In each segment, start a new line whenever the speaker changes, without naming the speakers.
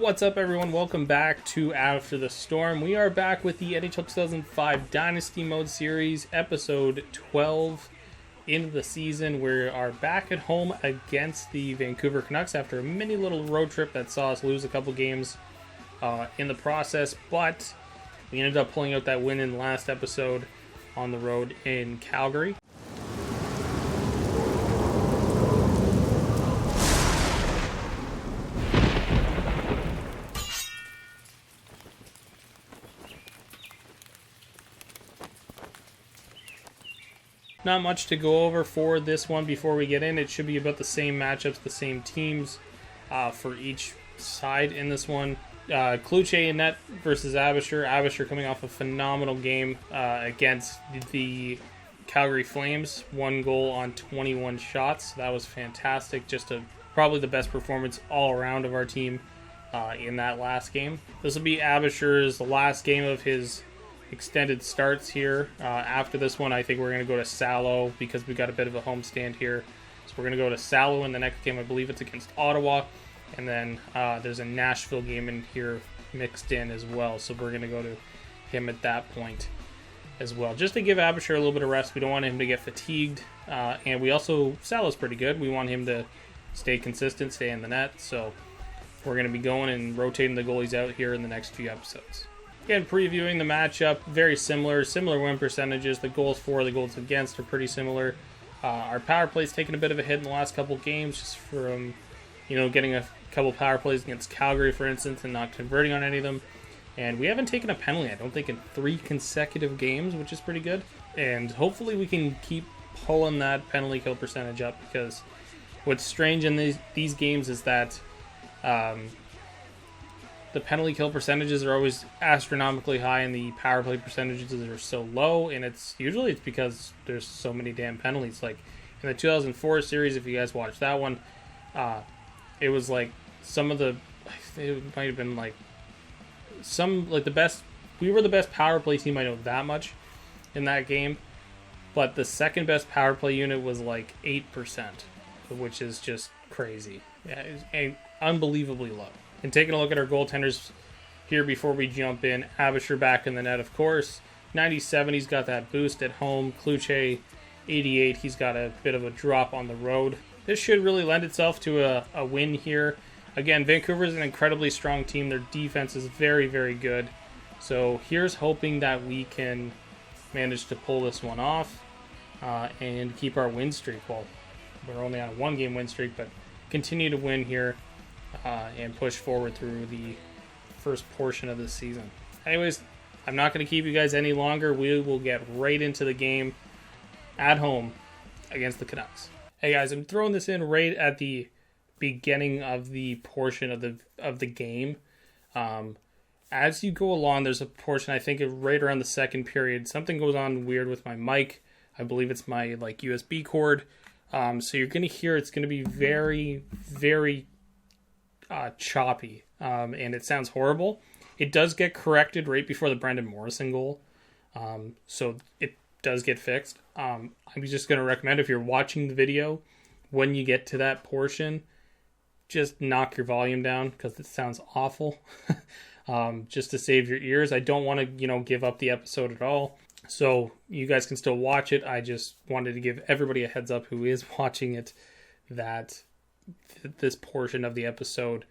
What's up, everyone? Welcome back to After the Storm. We are back with the NHL 2005 Dynasty Mode Series, episode 12 into the season. We are back at home against the Vancouver Canucks after a mini little road trip that saw us lose a couple games in the process, but we ended up pulling out that win in the last episode on the road in Calgary. Not much to go over for this one before we get in. It should be about the same matchups, the same teams for each side in this one. Kluche in net versus Abisher. Abisher coming off a phenomenal game against the Calgary Flames. 1 goal on 21 shots. That was fantastic. Probably the best performance all around of our team in that last game. This will be Abisher's last game of his extended starts here. After this one, I think we're going to go to Salo because we got a bit of a homestand here. So we're going to go to Salo in the next game. I believe it's against Ottawa. And then there's a Nashville game in here mixed in as well. So we're going to go to him at that point as well. Just to give Abisher a little bit of rest. We don't want him to get fatigued. And we also, Salo's pretty good. We want him to stay consistent, stay in the net. So we're going to be going and rotating the goalies out here in the next few episodes. Again, previewing the matchup, very similar win percentages. The goals for, the goals against are pretty similar. Our power play's taken a bit of a hit in the last couple games, just from getting a couple power plays against Calgary, for instance, and not converting on any of them. And we haven't taken a penalty, I don't think, in 3 consecutive games, which is pretty good. And hopefully we can keep pulling that penalty kill percentage up, because what's strange in these games is that the penalty kill percentages are always astronomically high and the power play percentages are so low, and it's because there's so many damn penalties. Like in the 2004 series, if you guys watched that one, it was like it might have been like the best. We were the best power play team, I know that much, in that game, but the second best power play unit was like 8%, which is just crazy. Yeah, it's unbelievably low. And taking a look at our goaltenders here before we jump in, Abisher back in the net, of course. 97, he's got that boost at home. Kluche, 88, he's got a bit of a drop on the road. This should really lend itself to a win here. Again, Vancouver is an incredibly strong team. Their defense is very, very good. So here's hoping that we can manage to pull this one off and keep our win streak. Well, we're only on a 1-game win streak, but continue to win here. And push forward through the first portion of the season. Anyways, I'm not going to keep you guys any longer. We will get right into the game at home against the Canucks. Hey guys, I'm throwing this in right at the beginning of the portion of the game. As you go along, there's a portion, I think right around the second period, something goes on weird with my mic. I believe it's my USB cord. So you're going to hear it's going to be very, very choppy, and it sounds horrible. It does get corrected right before the Brendan Morrison goal, so it does get fixed. I'm just going to recommend, if you're watching the video, when you get to that portion, just knock your volume down, because it sounds awful. Just to save your ears. I don't want to give up the episode at all, so you guys can still watch it. I just wanted to give everybody a heads up who is watching it that this portion of the episode,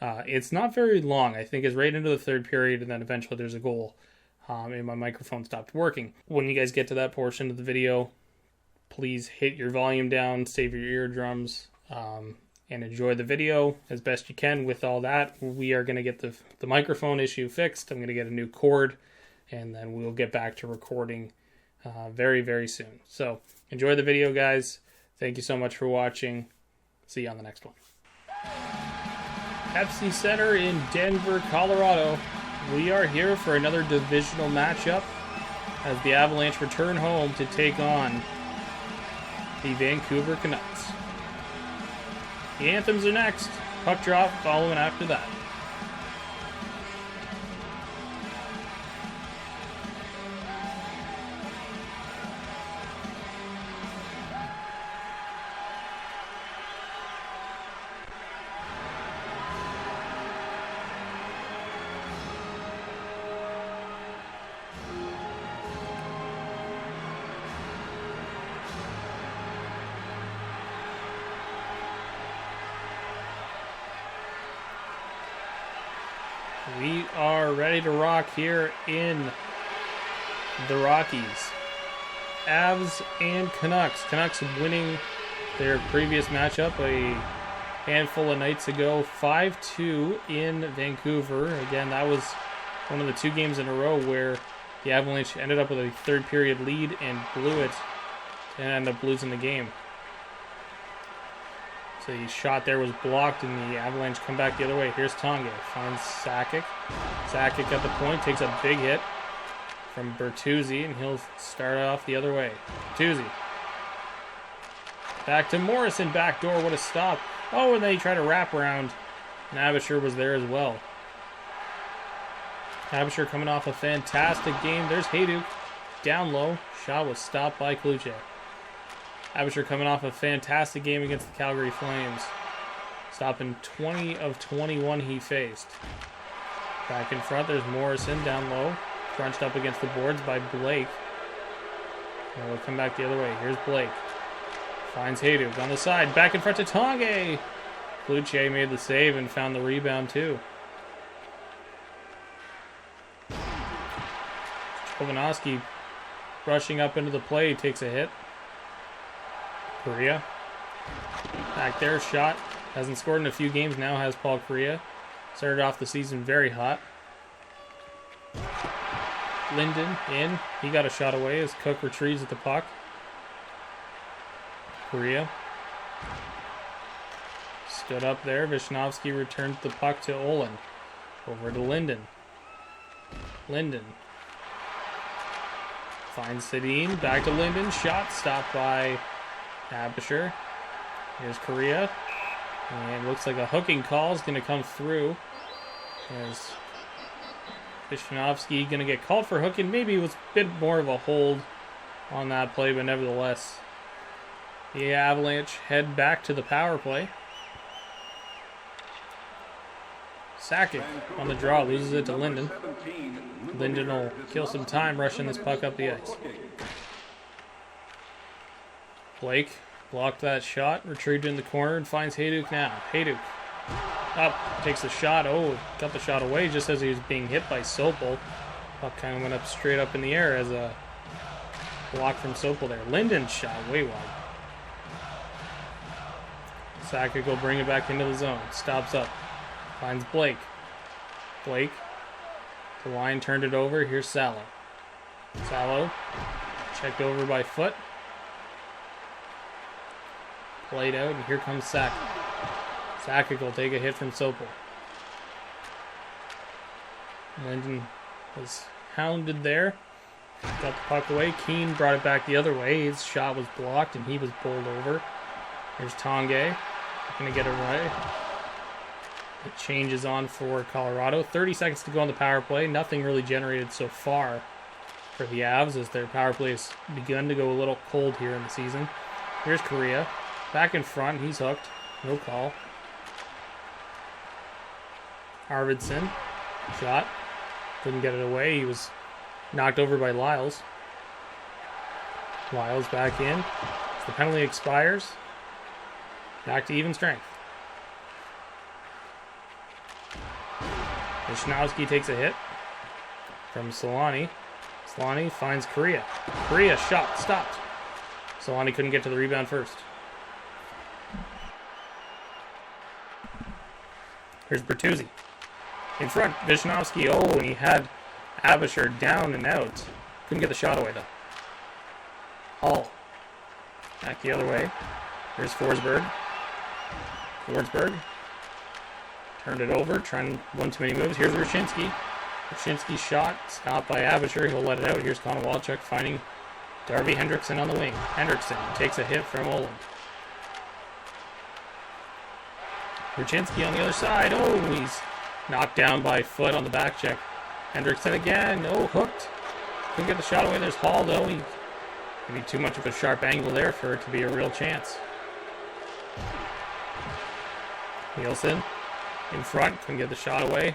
it's not very long. I think it's right into the third period, and then eventually there's a goal, and my microphone stopped working. When you guys get to that portion of the video, please hit your volume down, save your eardrums, and enjoy the video as best you can. With all that, we are going to get the microphone issue fixed. I'm going to get a new cord, and then we'll get back to recording very, very soon. So enjoy the video, guys. Thank you so much for watching. See you on the next one. Pepsi Center in Denver, Colorado. We are here for another divisional matchup as the Avalanche return home to take on the Vancouver Canucks. The anthems are next. Puck drop following after that. We are ready to rock here in the Rockies. Avs and Canucks. Canucks winning their previous matchup a handful of nights ago, 5-2 in Vancouver. Again, that was one of the 2 games in a row where the Avalanche ended up with a third period lead and blew it and ended up losing the game. So the shot there was blocked and the Avalanche come back the other way. Here's Tonga, finds Sakic. Sakic at the point, takes a big hit from Bertuzzi, and he'll start off the other way. Bertuzzi. Back to Morrison, backdoor, what a stop. Oh, and then he tried to wrap around, and Abisher was there as well. Abisher coming off a fantastic game. There's Hayduk, down low. Shot was stopped by Kluche. Abisher coming off a fantastic game against the Calgary Flames. Stopping 20 of 21 he faced. Back in front, there's Morrison down low. Crunched up against the boards by Blake. And we'll come back the other way. Here's Blake. Finds Hayduk on the side. Back in front to Tanguay. Kluche made the save and found the rebound too. Jovanovski rushing up into the play. Takes a hit. Korea. Back there, shot. Hasn't scored in a few games now, has Paul Korea. Started off the season very hot. Linden in. He got a shot away as Cook retrieves at the puck. Korea. Stood up there. Visnovsky returns the puck to Olin. Over to Linden. Linden. Finds Sedin. Back to Linden. Shot stopped by Abisher. Here's Korea. And looks like a hooking call is going to come through. There's Visnovsky going to get called for hooking. Maybe it was a bit more of a hold on that play, but nevertheless, the Avalanche head back to the power play. Sakic on the draw, loses it to Linden. Linden will kill some time rushing this puck up the ice. Blake blocked that shot, retrieved in the corner, and finds Hayduk now. Hayduk up, takes the shot. Oh, got the shot away just as he was being hit by Sopel. Puck kind of went up straight up in the air as a block from Sopel there. Linden's shot way wide. Sakic will bring it back into the zone. Stops up. Finds Blake. Blake. The line turned it over. Here's Salo. Salo. Checked over by Foot. Played out, and here comes Sakic. Sakic will take a hit from Sopel. Linden was hounded there. Got the puck away. Keane brought it back the other way. His shot was blocked, and he was bowled over. Here's Tanguay. Going to get it right. It changes on for Colorado. 30 seconds to go on the power play. Nothing really generated so far for the Avs as their power play has begun to go a little cold here in the season. Here's Korea. Back in front. He's hooked. No call. Arvidsson. Shot. Couldn't get it away. He was knocked over by Lyles. Lyles back in. As the penalty expires. Back to even strength. Vishnowski takes a hit from Solani. Solani finds Korea. Korea shot stopped. Solani couldn't get to the rebound first. Here's Bertuzzi. In front, Vishnowski. Oh, and he had Abisher down and out. Couldn't get the shot away though. Hall. Back the other way. Here's Forsberg. Forsberg. Turned it over, trying one too many moves. Here's Rushinsky. Rushinsky's shot, stopped by Abisher. He'll let it out. Here's Konowalchuk finding Darby Hendrickson on the wing. Hendrickson takes a hit from Olin. Rushinsky on the other side. Oh, he's knocked down by Foot on the back check. Hendrickson again. Oh, hooked. Couldn't get the shot away. There's Hall, though. Maybe too much of a sharp angle there for it to be a real chance. Nielsen. In front, couldn't get the shot away.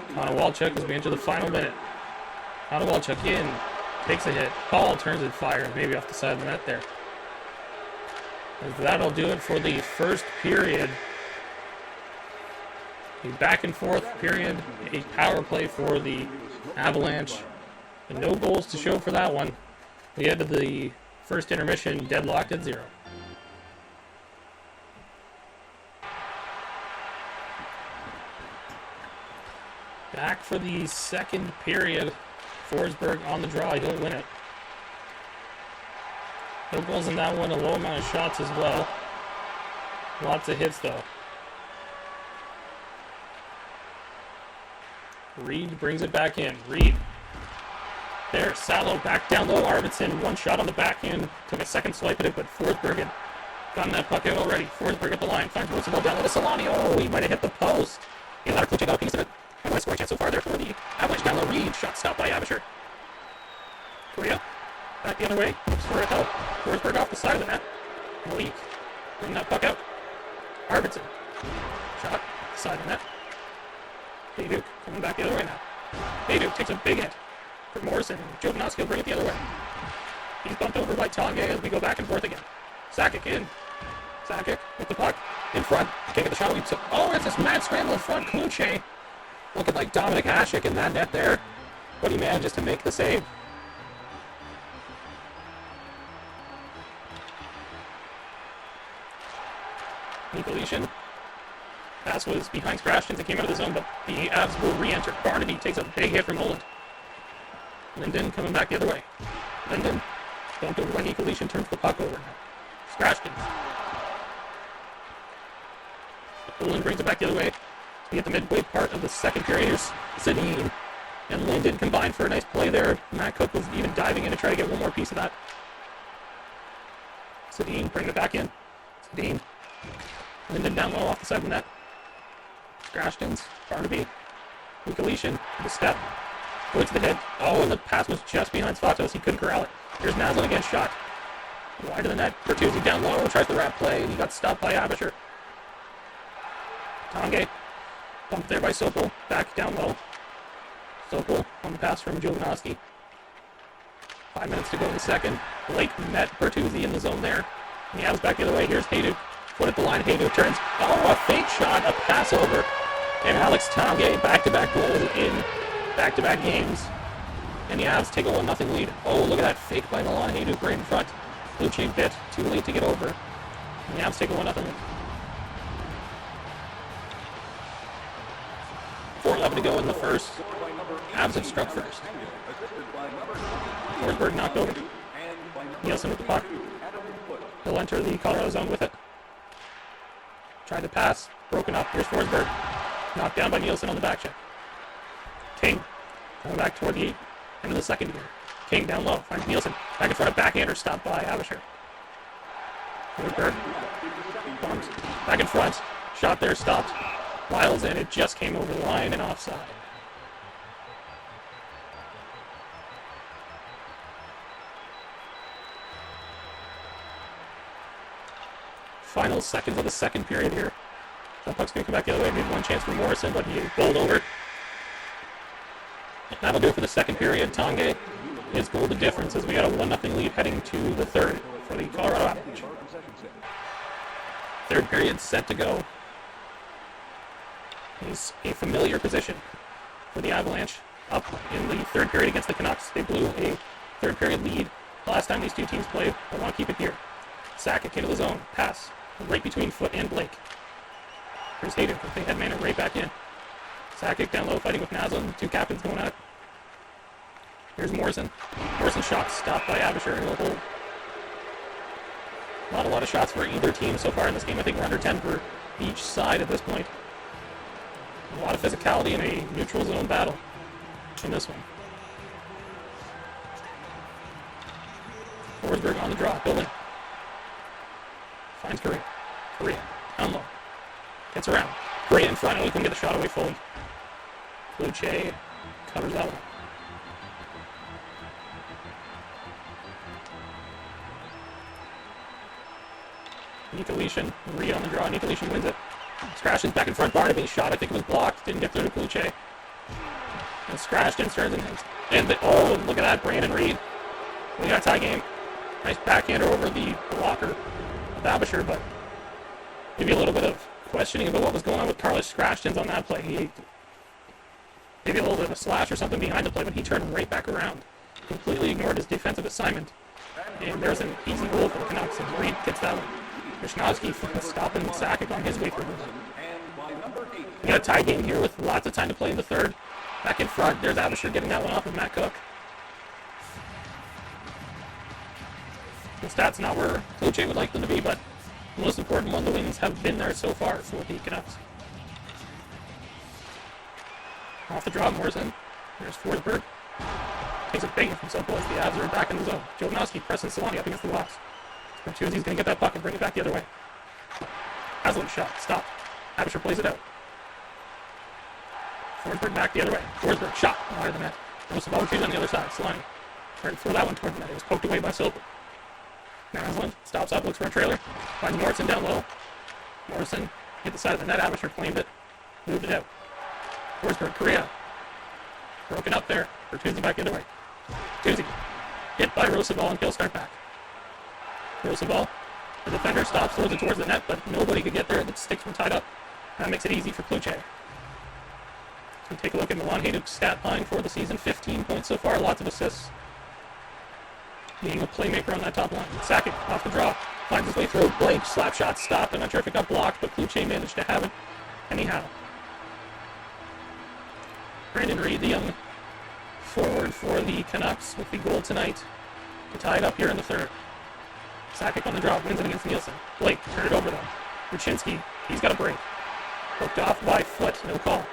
Konowalchuk as we enter the final minute. Konowalchuk in, takes a hit. Paul turns and fires, maybe off the side of the net there. And that'll do it for the first period. A back and forth period, a power play for the Avalanche. And no goals to show for that one. We head to the first intermission deadlocked at 0. Back for the second period. Forsberg on the draw. He'll win it. No goals in that one. A low amount of shots as well. Lots of hits, though. Reed brings it back in. Reed. There. Salo back down low. Arvidsson. One shot on the backhand. Took a second swipe at it, but Forsberg had gotten that puck out already. Forsberg at the line. Finds Roosevelt down to Solani. Oh, he might have hit the post. He allowed Kluche got a piece of it. And a scoring chance so far there for the Avalanche down low. Reed. Shot stopped by Abisher. Korea. Back the other way. Score it out. Forsberg off the side of the net. Malik. Bring that puck out. Arvidsson. Shot. Side of the net. Hayduk coming back the other way now. Hayduk takes a big hit for Morrison. DYNASTY will bring it the other way. He's bumped over by Tange as we go back and forth again. Sakic in. Sakic with the puck in front. Can't get the shot. Oh, it's this mad scramble in front. Kluche looking like Dominic Hasek in that net there. But he manages to make the save. Nikolishyn. Pass was behind Scratchins. It came out of the zone, but the Avs will re-enter. Barnaby takes a big hit from Noland. Linden coming back the other way. Linden bumped over by Nikolishyn, turns the puck over now. Scratchins. Noland brings it back the other way. We get the midway part of the second period. Here's Sedin and Linden combined for a nice play there. Matt Cook was even diving in to try to get one more piece of that. Sedin bringing it back in. Sedin. Linden down low off the side of the net. Scratchins, Barnaby, Nikolishyn, the step, go to the head. Oh, and the pass was just behind Svatos. He couldn't corral it. Here's Naslin again, shot. Wide of the net. Bertuzzi down low, tries the wrap play, and he got stopped by Abisher. Tange, bumped there by Sokol, back down low. Sokol on the pass from DYNASTY. 5 minutes to go in the second. Blake met Bertuzzi in the zone there. And the Avs back the other way. Here's Hayduk. Put at the line, Hayduk turns. Oh, a fake shot, a pass over. And Alex Tange, back-to-back goals in back-to-back games. And the Avs take a 1-0 lead. Oh, look at that fake by Milan Hayduk right in front. Luce bit, too late to get over. And the Avs take a 1-0 lead. 4:11 to go in the first. Avs have struck first. Forsberg knocked over. Nielsen with the puck. He'll enter the Colorado zone with it. Tried to pass, broken up. Here's Forsberg. Knocked down by Nielsen on the back check. King coming back toward the end of the second here. King down low, finds Nielsen. Back in front of backhander, stopped by Abisher. Forsberg. Bumped. Back in front. Shot there, stopped. Wiles in, it just came over the line and offside. Final seconds of the second period here. The puck's going to come back the other way. Maybe one chance for Morrison, but he bowled over. And that'll do it for the second period. Tange is goal the difference as we got a 1-0 lead heading to the third for the Colorado Avalanche. Third period set to go. Is a familiar position for the Avalanche up in the third period against the Canucks. They blew a third period lead the last time these two teams played. I want to keep it here. Sakic into the zone. Pass. Right between Foot and Blake. Here's Hayduk with the head man right back in. Sakic down low fighting with Naslin. Two captains going at it. Here's Morrison. Morrison shot stopped by Abisher. He'll hold. Not a lot of shots for either team so far in this game. I think we're under 10 for each side at this point. A lot of physicality in a neutral zone battle in this one. Forsberg on the draw. Building. Finds Korea. Korea. Down low. Gets around. Korea in front. He couldn't get the shot away fully. Luce covers that one. Nikolishyn. Reed on the draw. Nikolishyn wins it. Scratchins back in front. Barnaby shot. I think it was blocked. Didn't get through to Kluche. And Scratchins turns and oh, look at that. Brandon Reed. We got a tie game. Nice backhander over the blocker of Abisher, but maybe a little bit of questioning about what was going on with Carlos Scratchtons on that play. He maybe a little bit of a slash or something behind the play, but he turned right back around. Completely ignored his defensive assignment. And there's an easy goal for the Canucks, and Reed gets that one. Wishnowski stopping Sakic on his way through. We got a tie game here with lots of time to play in the third. Back in front, there's Abisher getting that one off of Matt Cook. The stats not where Kluche would like them to be, but the most important one, the wins have been there so far for the Canucks. Off the draw, Morrison. There's Forsberg. Takes a big from South Boys. The Avs are back in the zone. Jovanovski pressing Solani up against the box. Bertuzzi's going to get that puck and bring it back the other way. Haslund shot. Stop. Abisher plays it out. Forsberg back the other way. Forsberg shot. Wide of the net. There's some Bertuzzi on the other side. Solani tried to throw that one toward the net. It was poked away by Silver. Now Haslund stops up, looks for a trailer. Finds Morrison down low. Morrison hit the side of the net. Abisher claimed it. Moved it out. Forsberg, Korea. Broken up there. Bertuzzi back the other way. Bertuzzi hit by Roosevelt and he'll start back. Roosevelt, the defender stops, throws it towards the net, but nobody could get there. The sticks were tied up. That makes it easy for Kluche. So we take a look at Milan Hajduk's stat line for the season. 15 points so far, lots of assists. Being a playmaker on that top line. Sakic off the draw, finds his way through. Blake, slap shot stopped. I'm not sure if it got blocked, but Kluche managed to have it anyhow. Brandon Reed, the young forward for the Canucks, with the goal tonight to tie it up here in the third. Sakic on the draw, wins it against Nielsen. Blake, turn it over though. Ruchinski, he's got a break. Hooked off by Foot, no call.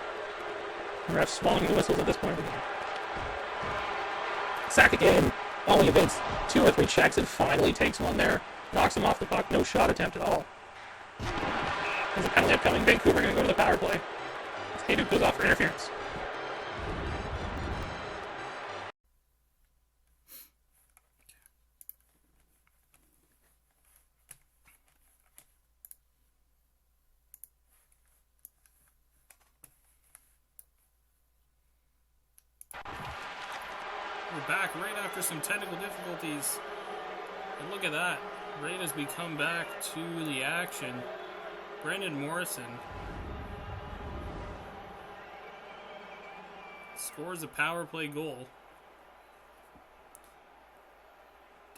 The ref's swallowing the whistles at this point of the game. Sakic in, only evades 2 or 3 checks and finally takes one there. Knocks him off the puck, no shot attempt at all. There's a penalty upcoming. Vancouver going to go to the power play. Hajduk goes off for interference.
We're back right after some technical difficulties. And look at that. Right as we come back to the action, Brendan Morrison scores a power play goal.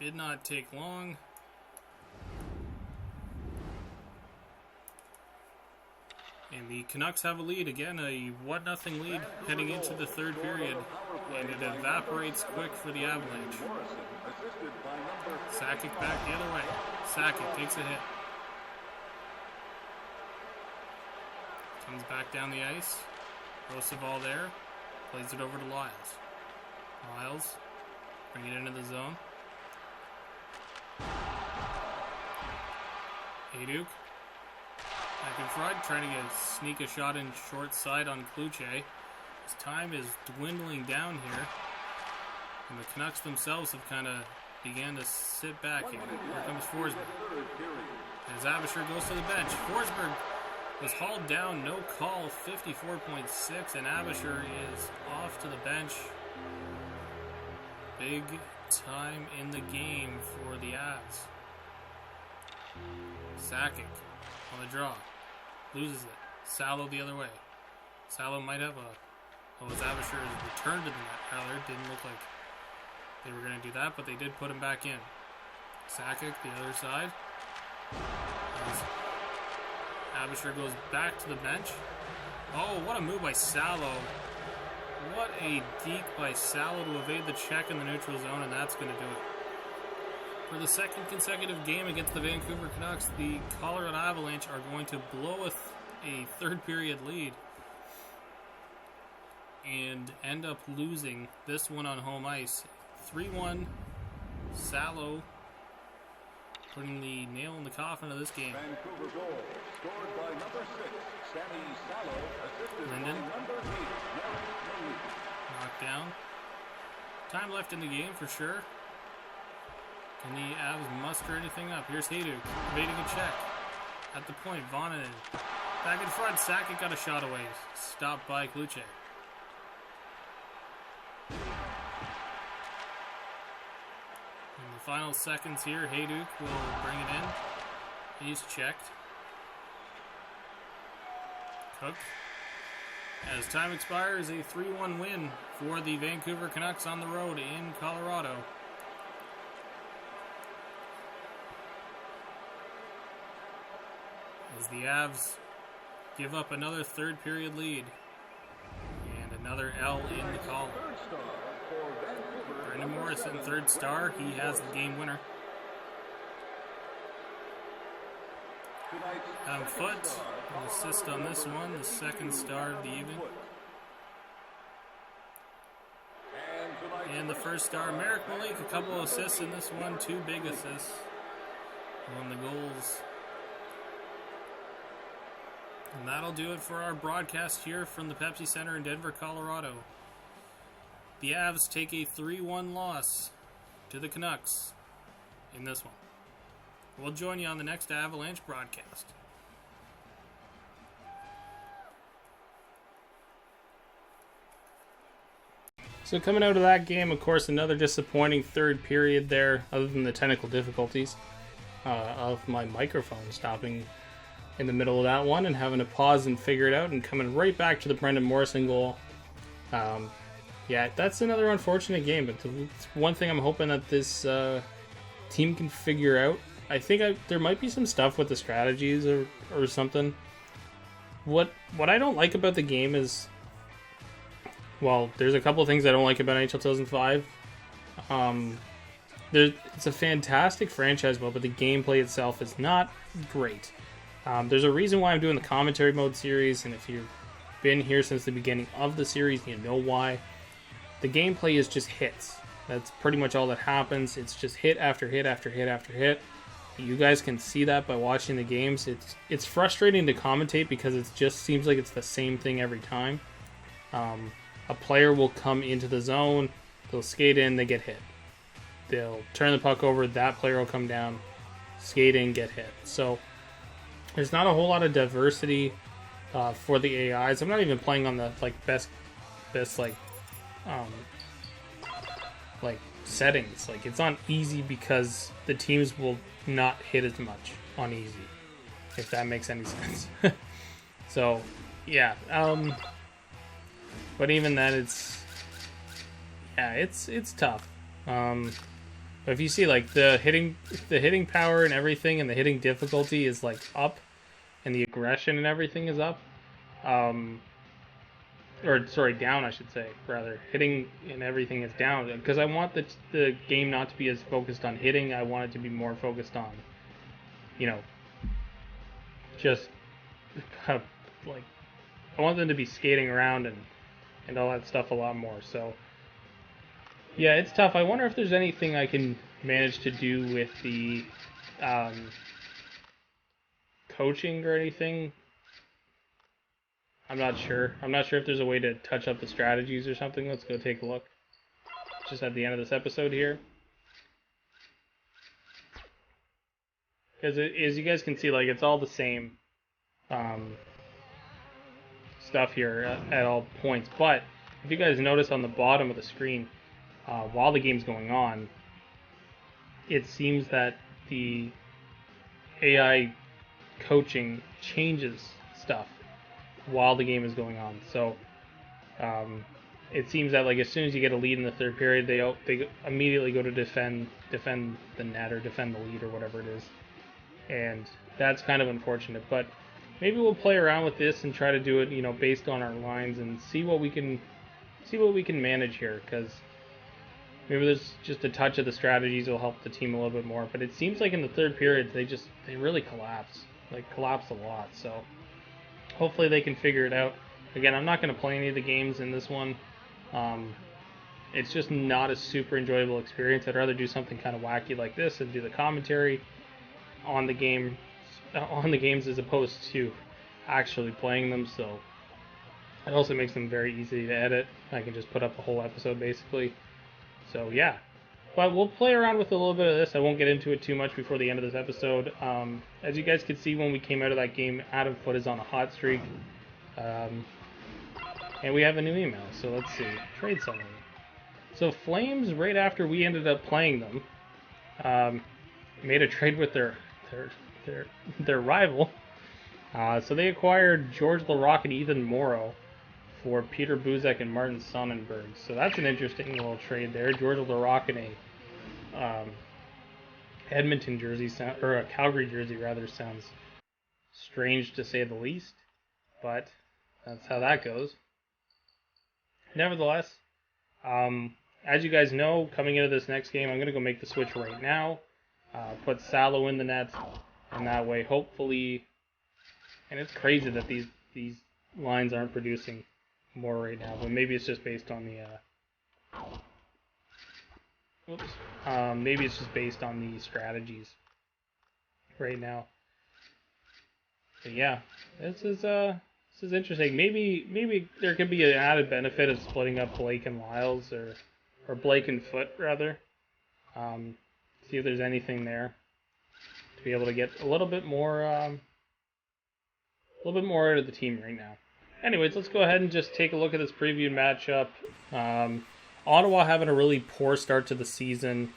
Did not take long. And the Canucks have a lead again, a 1-0 lead heading into the third period. And it evaporates quick for the Avalanche. Sakic back the other way. Sakic takes a hit. Comes back down the ice. Roosevelt there. Plays it over to Lyles. Lyles, bring it into the zone. Hajduk. Back in front, trying to sneak a shot in short side on Kluche. His time is dwindling down here. And the Canucks themselves have kind of began to sit back here. Here comes Forsberg. As Abisher goes to the bench. Forsberg was hauled down, no call, 54.6, and Abisher is off to the bench. Big time in the game for the Avs. Sakic on the draw. Loses it. Salo the other way. Salo might have a... Oh, as Abisher is returned to the net, rather. Didn't look like they were going to do that, but they did put him back in. Sakic, the other side. As Abisher goes back to the bench. Oh, what a move by Salo. What a deke by Salo to evade the check in the neutral zone, and that's going to do it. For the second consecutive game against the Vancouver Canucks, the Colorado Avalanche are going to blow a third period lead and end up losing this one on home ice. 3-1, Salo putting the nail in the coffin of this game.
Vancouver goal, scored by number 6, Sammy Salo, assisted
Linden.
by number 8, Larry.
Knocked down. Time left in the game for sure. Can the Avs muster anything up? Here's Hajduk evading a check. At the point, Vonanen. Back in front, Sakic got a shot away. Stopped by Kluche. In the final seconds here, Hajduk will bring it in. He's checked. hook. As time expires, a 3-1 win for the Vancouver Canucks on the road in Colorado. As the Avs give up another third period lead. And another L in the column. Brendan Morrison, third star. He has the game winner. Adam Foote, an assist on this one, the second star of the evening. And the first star, Merrick Malik, a couple of assists in this one, 2 big assists on the goals. And that'll do it for our broadcast here from the Pepsi Center in Denver, Colorado. The Avs take a 3-1 loss to the Canucks in this one. We'll join you on the next Avalanche broadcast.
So coming out of that game, of course, another disappointing third period there, other than the technical difficulties of my microphone stopping in the middle of that one and having to pause and figure it out and coming right back to the Brendan Morrison goal. Yeah, that's another unfortunate game, but it's one thing I'm hoping that this team can figure out. I think there might be some stuff with the strategies or something. What I don't like about the game is, well, there's a couple of things I don't like about NHL 2005. It's a fantastic franchise mode, but the gameplay itself is not great. There's a reason why I'm doing the commentary mode series, and if you've been here since the beginning of the series, you know why. The gameplay is just hits. That's pretty much all that happens. It's just hit after hit after hit after hit. You guys can see that by watching the games. It's frustrating to commentate because it just seems like it's the same thing every time. A player will come into the zone, they'll skate in, they get hit. They'll turn the puck over, that player will come down, skate in, get hit. So there's not a whole lot of diversity for the AIs. I'm not even playing on the best settings. Like, it's on easy because the teams will not hit as much on easy, if that makes any sense. So yeah, but even then it's tough. But if you see, like, the hitting power and everything, and the hitting difficulty is like up, and the aggression and everything is up, down, I should say, rather. Hitting and everything is down, because I want the game not to be as focused on hitting. I want it to be more focused on, just I want them to be skating around and all that stuff a lot more. So yeah, it's tough. I wonder if there's anything I can manage to do with the coaching or anything. I'm not sure. I'm not sure if there's a way to touch up the strategies or something. Let's go take a look. Just at the end of this episode here. Because as you guys can see, like, it's all the same stuff here at all points. But if you guys notice on the bottom of the screen, while the game's going on, it seems that the AI coaching changes stuff while the game is going on. So it seems that, like, as soon as you get a lead in the third period, they immediately go to defend the net or defend the lead or whatever it is, and that's kind of unfortunate. But maybe we'll play around with this and try to do it, based on our lines, and see what we can manage here, because maybe there's just a touch of the strategies will help the team a little bit more. But it seems like in the third period they really collapse a lot. So hopefully they can figure it out. Again, I'm not going to play any of the games in this one. It's just not a super enjoyable experience. I'd rather do something kind of wacky like this and do the commentary on the games as opposed to actually playing them. So it also makes them very easy to edit. I can just put up a whole episode basically. So yeah, but we'll play around with a little bit of this. I won't get into it too much before the end of this episode. As you guys could see when we came out of that game, Adam Foote is on a hot streak. And we have a new email, so let's see. Trade summary. So Flames, right after we ended up playing them, made a trade with their rival. So they acquired George LaRock and Ethan Morrow for Peter Buzek and Martin Sonnenberg. So that's an interesting little trade there. George LaRock in a Edmonton jersey, or a Calgary jersey rather, sounds strange to say the least, but that's how that goes. Nevertheless, as you guys know, coming into this next game, I'm going to go make the switch right now. Put Salo in the net, and that way, hopefully, and it's crazy that these lines aren't producing more right now, but maybe it's just based on the, maybe it's just based on the strategies right now. But yeah, this is interesting. Maybe there could be an added benefit of splitting up Blake and Lyles, or Blake and Foote rather. See if there's anything there to be able to get a little bit more out of the team right now. Anyways, let's go ahead and just take a look at this preview matchup. Ottawa having a really poor start to the season.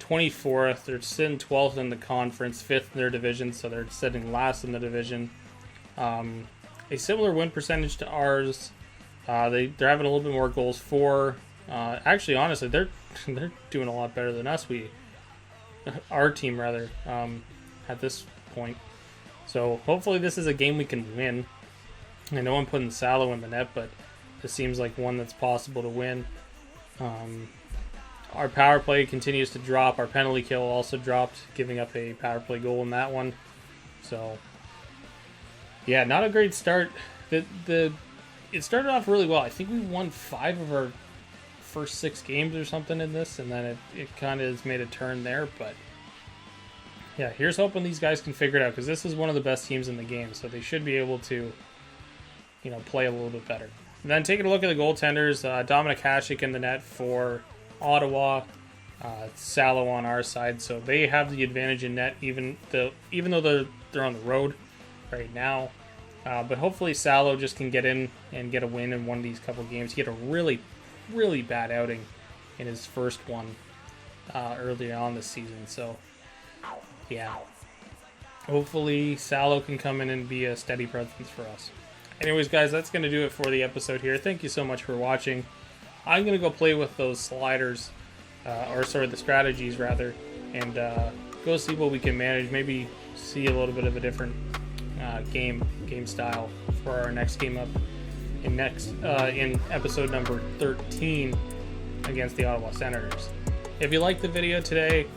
24th, they're sitting 12th in the conference, 5th in their division, so they're sitting last in the division. A similar win percentage to ours. They're having a little bit more goals for. Actually, honestly, they're doing a lot better than us. Our team rather, at this point. So hopefully this is a game we can win. I know I'm putting Salo in the net, but this seems like one that's possible to win. Our power play continues to drop. Our penalty kill also dropped, giving up a power play goal in that one. So yeah, not a great start. It started off really well. I think we won 5 of our first 6 games or something in this, and then it kind of has made a turn there. But yeah, here's hoping these guys can figure it out, because this is one of the best teams in the game, so they should be able to, play a little bit better. And then taking a look at the goaltenders, Dominik Hasek in the net for Ottawa, Salo on our side, so they have the advantage in net, even though they're on the road right now. But hopefully Salo just can get in and get a win in one of these couple games. He had a really, really bad outing in his first one earlier on this season. So, yeah. Hopefully Salo can come in and be a steady presence for us. Anyways, guys, that's going to do it for the episode here. Thank you so much for watching. I'm going to go play with those sliders, the strategies rather, and go see what we can manage. Maybe see a little bit of a different game style for our next game up in episode number 13 against the Ottawa Senators. If you liked the video today,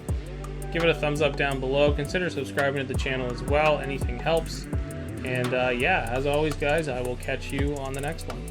give it a thumbs up down below. Consider subscribing to the channel as well. Anything helps. And yeah, as always, guys, I will catch you on the next one.